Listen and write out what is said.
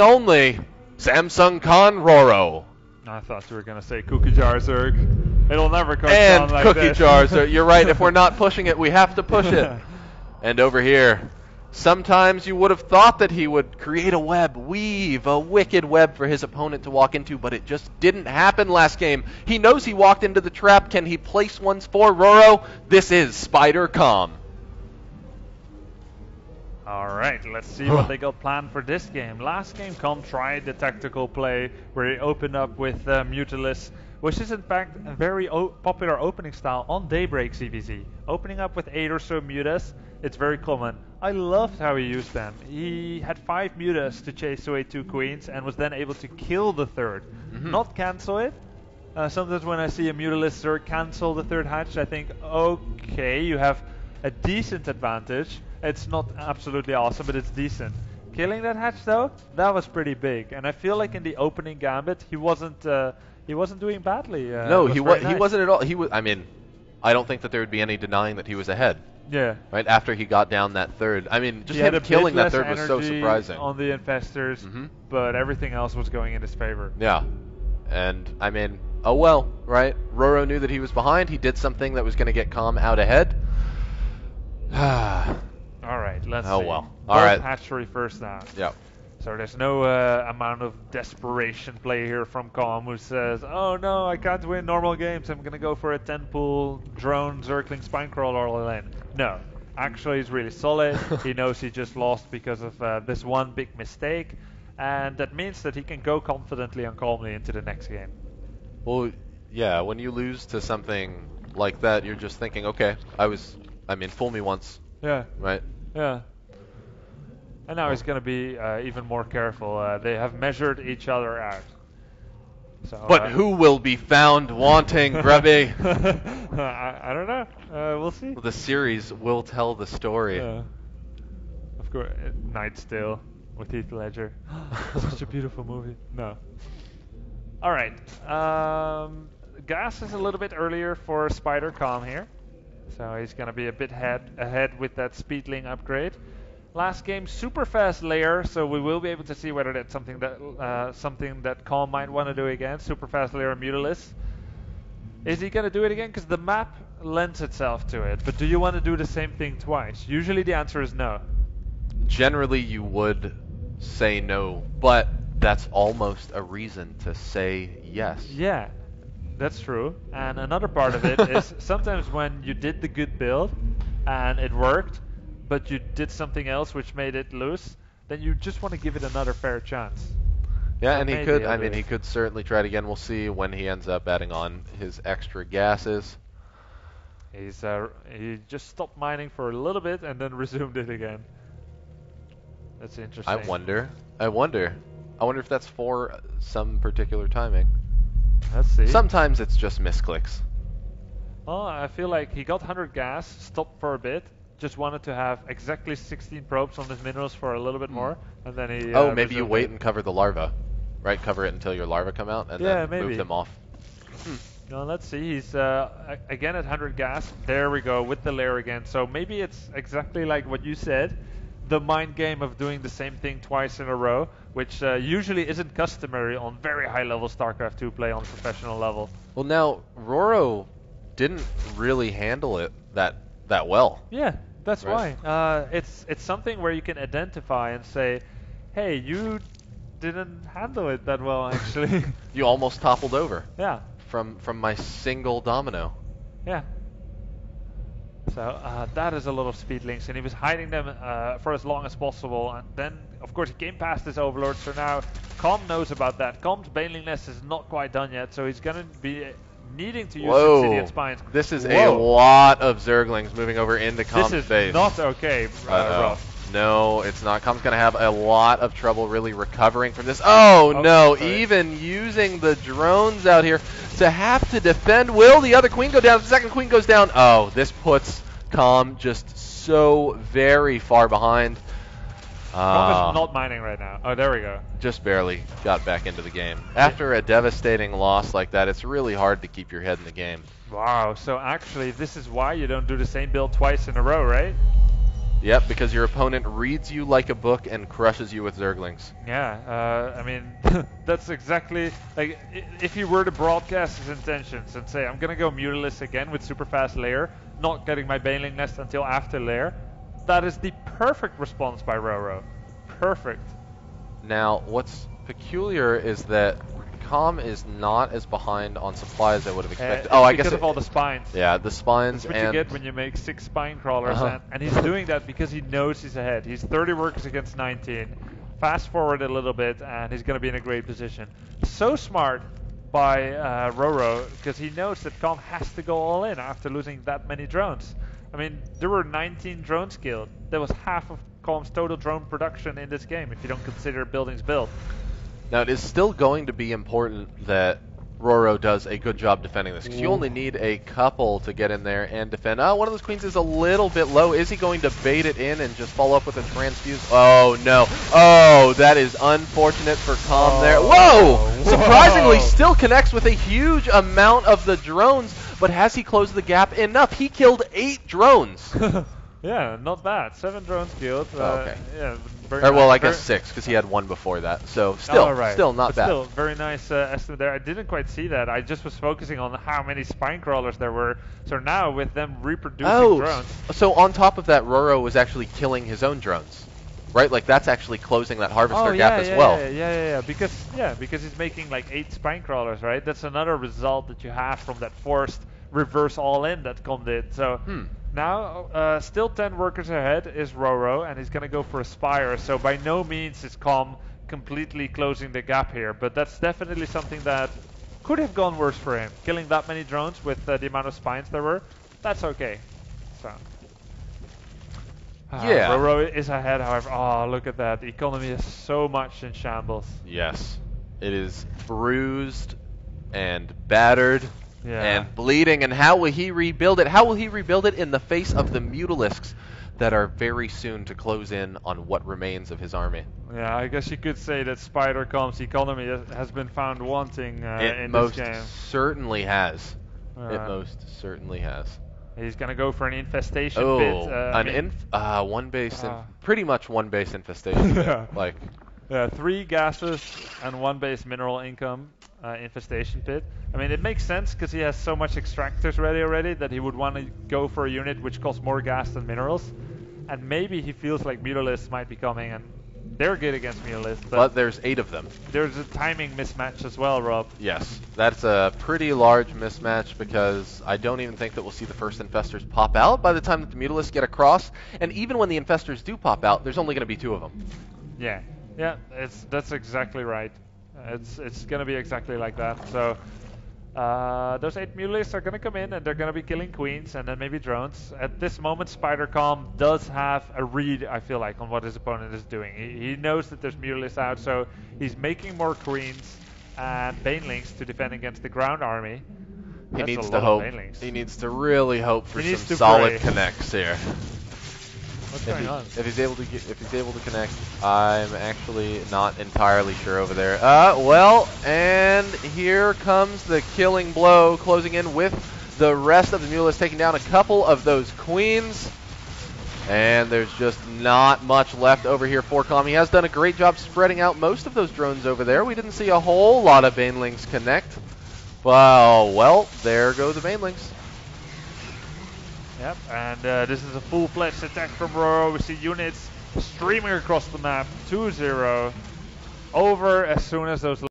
only Samsung.RorO. I thought you were going to say cookie jar Zerg. It'll never come And down like cookie this. jars. You're right. If we're not pushing it, we have to push it. And over here, sometimes you would have thought that he would create a web, weave a wicked web for his opponent to walk into, but it just didn't happen last game. He knows he walked into the trap. Can he place ones for RorO? This is Spider.Comm. Alright, let's see what they got planned for this game. Last game, Comm tried the tactical play where he opened up with Mutalisk, which is in fact a very popular opening style on Daybreak CVZ. Opening up with 8 or so Mutas, it's very common. I loved how he used them. He had 5 Mutas to chase away 2 queens and was then able to kill the third. Not cancel it. Sometimes when I see a Mutalisk Zerg cancel the third hatch, I think, okay, you have a decent advantage. It's not absolutely awesome, but it's decent. Killing that hatch though, that was pretty big, and I feel like in the opening gambit he wasn't doing badly. No, he wasn't at all. He was. I mean, I don't think that there would be any denying that he was ahead. Yeah. Right after he got down that third. I mean, just him killing that third was so surprising. On the infestors, but everything else was going in his favor. Yeah, and I mean, oh well, right? RorO knew that he was behind. He did something that was going to get Comm out ahead. All right, let's see. Oh well. All right. Hatchery first now. Yeah. So there's no amount of desperation play here from Comm, who says, "Oh no, I can't win normal games. I'm gonna go for a 10-pool drone Zergling Spinecrawler all in." No, actually he's really solid. He knows he just lost because of this one big mistake, and that means that he can go confidently and calmly into the next game. Well, yeah. When you lose to something like that, you're just thinking, okay, I mean, fool me once. Yeah. Right. Yeah. And now he's going to be even more careful. They have measured each other out. So, but who will be found wanting, Grubby? I don't know. We'll see. Well, the series will tell the story. Of course, Night's Tale with Heath Ledger. Such a beautiful movie. No. All right. Gas is a little bit earlier for Spider.Comm here. So he's going to be a bit ahead with that Speedling upgrade. Last game, super fast layer, so we will be able to see whether that's something that Comm might want to do again. Super fast layer Mutalisk. Is he going to do it again? Because the map lends itself to it. But do you want to do the same thing twice? Usually the answer is no. Generally you would say no, but that's almost a reason to say yes. Yeah. That's true, and another part of it is sometimes when you did the good build and it worked, but you did something else which made it lose, then you just want to give it another fair chance. Yeah, so and he could. I mean, he could certainly try it again. We'll see when he ends up adding on his extra gases. He just stopped mining for a little bit and then resumed it again. That's interesting. I wonder if that's for some particular timing. Let's see. Sometimes it's just misclicks. Well, I feel like he got 100 gas, stopped for a bit, just wanted to have exactly 16 probes on his minerals for a little bit more, and then he... maybe you wait and cover the larva. Right, cover it until your larva come out, and then move them off. Well, let's see, he's again at 100 gas. There we go, with the layer again. So maybe it's exactly like what you said, the mind game of doing the same thing twice in a row, which usually isn't customary on very high level StarCraft 2 play on professional level. Well, now RorO didn't really handle it that well. Yeah, that's why. It's something where you can identify and say, hey, you didn't handle it that well actually. You almost toppled over. Yeah. From my single domino. Yeah. So that is a lot of speedlings, and he was hiding them for as long as possible, and then of course he came past his overlord, so now Comm knows about that. Comm's Baneling Nest is not quite done yet, so he's going to be needing to use Obsidian Spines. This is a lot of Zerglings moving over into Comm's base. This is not okay, Ruff. No, it's not. Comm's going to have a lot of trouble really recovering from this. Oh, no, even using the drones out here to have to defend. Will the other queen go down? The second queen goes down. Oh, this puts Comm just so very far behind. Comm is not mining right now. Oh, there we go. Just barely got back into the game. After a devastating loss like that, it's really hard to keep your head in the game. Wow, so actually this is why you don't do the same build twice in a row, right? Yep, because your opponent reads you like a book and crushes you with Zerglings. Yeah, I mean, that's exactly, like, if you were to broadcast his intentions and say, I'm gonna go Mutalisk again with super fast lair, not getting my Baneling Nest until after lair, that is the perfect response by RorO. Perfect. Now, what's peculiar is that Comm is not as behind on supply as I would have expected. Oh, I guess because of all the spines. Yeah, the spines. That's what you get when you make 6 spine crawlers, and he's doing that because he knows he's ahead. He's 30 workers against 19. Fast forward a little bit, and he's going to be in a great position. So smart by RorO, because he knows that Comm has to go all in after losing that many drones. I mean, there were 19 drones killed. That was half of Comm's total drone production in this game, if you don't consider buildings built. Now, it is still going to be important that RorO does a good job defending this, because you only need a couple to get in there and defend. Oh, one of those queens is a little bit low. Is he going to bait it in and just follow up with a transfuse? Oh, no. Oh, that is unfortunate for Comm there. Whoa! Surprisingly, still connects with a huge amount of the drones, but has he closed the gap enough? He killed 8 drones. Yeah, not bad. 7 drones killed. Okay. Yeah, well, I guess 6, because he had 1 before that. So still, still not bad. Still, very nice estimate there. I didn't quite see that. I just was focusing on how many spine crawlers there were. So now with them reproducing drones. So on top of that, RorO was actually killing his own drones, right? Like that's actually closing that harvester gap as well. Yeah. Because he's making like 8 spine crawlers, right? That's another result that you have from that forced reverse all in that Comm did. So. Now, still 10 workers ahead is RorO, and he's going to go for a Spire, so by no means is Comm completely closing the gap here, but that's definitely something that could have gone worse for him. Killing that many drones with the amount of spines there were, that's okay. So. Yeah. RorO is ahead, however. Oh, look at that. The economy is so much in shambles. Yes. It is bruised and battered. Yeah. And bleeding, and how will he rebuild it? How will he rebuild it in the face of the Mutalisks that are very soon to close in on what remains of his army? Yeah, I guess you could say that Spider.Comm's economy has been found wanting in this game. It most certainly has. It most certainly has. He's gonna go for an infestation pit. One base, pretty much one base infestation. Yeah. Like. Yeah, 3 gases and 1 base mineral income infestation pit. I mean, it makes sense because he has so much extractors ready already that he would want to go for a unit which costs more gas than minerals. And maybe he feels like Mutalisks might be coming, and they're good against Mutalisks. But there's 8 of them. There's a timing mismatch as well, Rob. Yes, that's a pretty large mismatch because I don't even think that we'll see the first infestors pop out by the time that the Mutalisks get across. And even when the infestors do pop out, there's only going to be 2 of them. Yeah. Yeah, that's exactly right. It's gonna be exactly like that. So those 8 Mutalisks are gonna come in and they're gonna be killing queens and then maybe drones. At this moment, Spider.Comm does have a read, I feel like, on what his opponent is doing. He knows that there's Mutalisks out, so he's making more queens and banelings to defend against the ground army. He needs to hope. He needs to really hope for some solid connects here. What's going on? If he's able to connect, I'm actually not entirely sure over there. Well, and here comes the killing blow, closing in with the rest of the Mutalisks, taking down a couple of those queens. And there's just not much left over here for Comm. He has done a great job spreading out most of those drones over there. We didn't see a whole lot of banelings connect. Well, there go the banelings. Yep, and this is a full-fledged attack from RorO. We see units streaming across the map, 2-0, over as soon as those